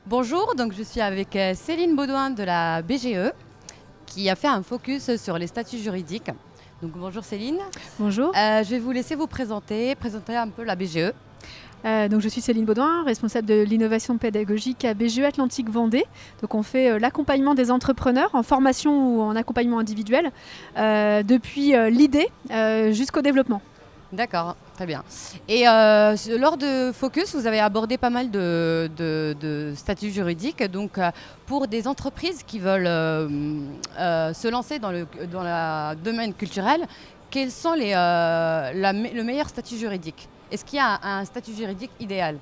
Bonjour, donc je suis avec Céline Baudouin de la BGE qui a fait un focus sur les statuts juridiques. Donc bonjour Céline. Bonjour. Je vais vous laisser vous présenter un peu la BGE. Donc je suis Céline Baudouin, responsable de l'innovation pédagogique à BGE Atlantique Vendée. Donc on fait l'accompagnement des entrepreneurs en formation ou en accompagnement individuel depuis l'idée jusqu'au développement. D'accord, très bien. Et lors de Focus, vous avez abordé pas mal de statuts juridiques. Donc, pour des entreprises qui veulent se lancer dans le domaine culturel, quels sont le meilleur statut juridique? Est-ce qu'il y a un statut juridique idéal?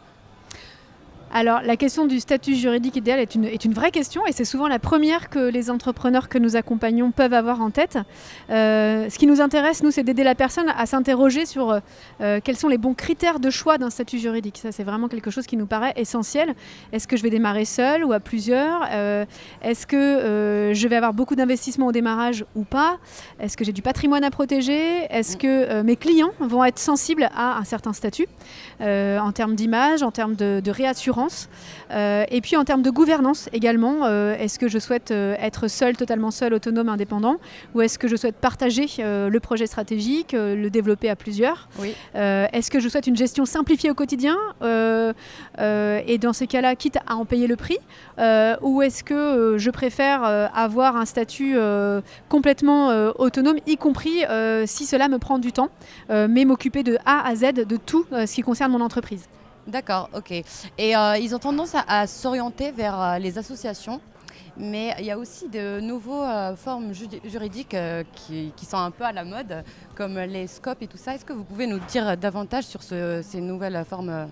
Alors la question du statut juridique idéal est une vraie question et c'est souvent la première que les entrepreneurs que nous accompagnons peuvent avoir en tête. Ce qui nous intéresse, nous, c'est d'aider la personne à s'interroger sur quels sont les bons critères de choix d'un statut juridique. Ça, c'est vraiment quelque chose qui nous paraît essentiel. Est-ce que je vais démarrer seul ou à plusieurs? Est-ce que je vais avoir beaucoup d'investissements au démarrage ou pas? Est-ce que j'ai du patrimoine à protéger? Est-ce que mes clients vont être sensibles à un certain statut en termes d'image, en termes de réassurance? Et puis en termes de gouvernance également, est-ce que je souhaite être totalement seul, autonome, indépendant, ou est-ce que je souhaite partager le projet stratégique, le développer à plusieurs? Oui. Est-ce que je souhaite une gestion simplifiée au quotidien et dans ces cas-là, quitte à en payer le prix, ou est-ce que je préfère avoir un statut complètement autonome, y compris si cela me prend du temps, mais m'occuper de A à Z de tout ce qui concerne mon entreprise? D'accord, ok. Et ils ont tendance à s'orienter vers les associations, mais il y a aussi de nouvelles formes juridiques qui sont un peu à la mode, comme les SCOP et tout ça. Est-ce que vous pouvez nous dire davantage sur ces nouvelles formes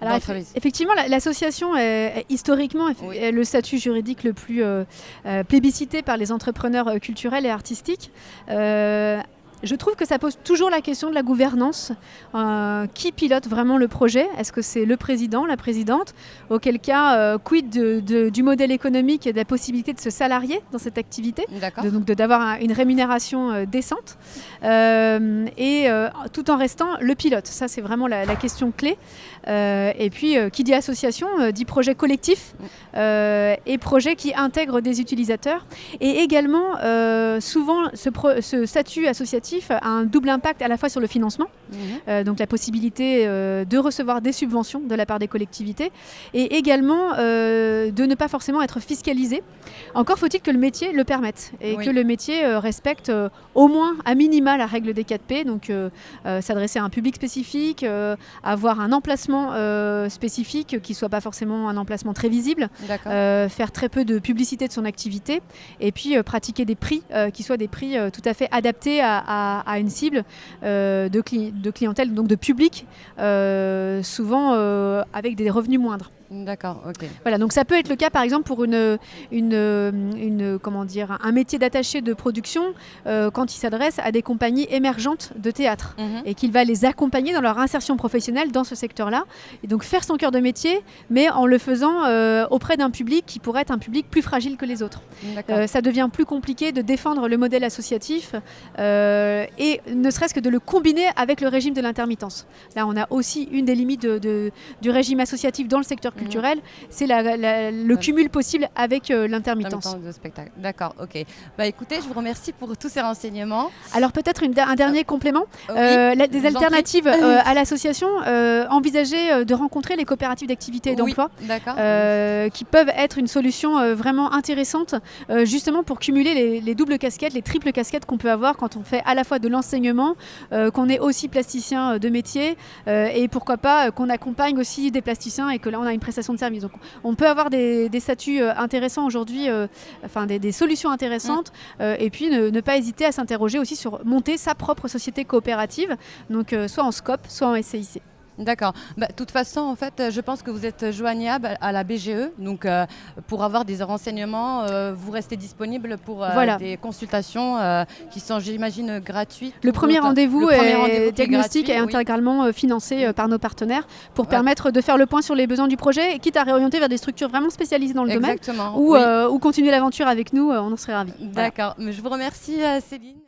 d'entreprise? Effectivement, l'association est historiquement est le statut juridique le plus plébiscité par les entrepreneurs culturels et artistiques. Je trouve que ça pose toujours la question de la gouvernance. Qui pilote vraiment le projet? Est-ce que c'est le président, la présidente? Auquel cas, quid du modèle économique et de la possibilité de se salarier dans cette activité? Donc d'avoir une rémunération décente tout en restant le pilote. Ça, c'est vraiment la question clé. Et puis, qui dit association, dit projet collectif et projet qui intègre des utilisateurs. Et également, souvent, ce statut associatif a un double impact à la fois sur le financement, donc la possibilité de recevoir des subventions de la part des collectivités, et également de ne pas forcément être fiscalisé. Encore faut-il que le métier le permette et que le métier respecte au moins à minima la règle des 4P, donc s'adresser à un public spécifique, avoir un emplacement spécifique qui ne soit pas forcément un emplacement très visible, faire très peu de publicité de son activité, et puis pratiquer des prix qui soient des prix tout à fait adaptés à une cible de clientèle, donc de public, souvent avec des revenus moindres. D'accord, ok. Voilà, donc ça peut être le cas par exemple pour comment dire, un métier d'attaché de production quand il s'adresse à des compagnies émergentes de théâtre et qu'il va les accompagner dans leur insertion professionnelle dans ce secteur-là. Et donc faire son cœur de métier, mais en le faisant auprès d'un public qui pourrait être un public plus fragile que les autres. Ça devient plus compliqué de défendre le modèle associatif et ne serait-ce que de le combiner avec le régime de l'intermittence. Là, on a aussi une des limites du régime associatif dans le secteur culturel, c'est le cumul possible avec l'intermittence. De spectacle. D'accord, ok. Bah écoutez, je vous remercie pour tous ces renseignements. Alors peut-être un dernier complément. Des alternatives à l'association, envisager de rencontrer les coopératives d'activité et d'emploi, qui peuvent être une solution vraiment intéressante, justement pour cumuler les doubles casquettes, les triples casquettes qu'on peut avoir quand on fait à la fois de l'enseignement, qu'on est aussi plasticien de métier, et pourquoi pas qu'on accompagne aussi des plasticiens et que là on a une prestation de service. Donc on peut avoir des statuts intéressants aujourd'hui, des solutions intéressantes, et puis ne pas hésiter à s'interroger aussi sur monter sa propre société coopérative, donc soit en SCOP, soit en SCIC. D'accord. De toute façon, en fait, je pense que vous êtes joignable à la BGE. Donc, pour avoir des renseignements, vous restez disponible pour des consultations qui sont, j'imagine, gratuites. Le premier rendez-vous diagnostic est intégralement financé par nos partenaires pour permettre de faire le point sur les besoins du projet, quitte à réorienter vers des structures vraiment spécialisées dans le domaine ou continuer l'aventure avec nous, on en serait ravis. D'accord. Voilà. Je vous remercie, Céline.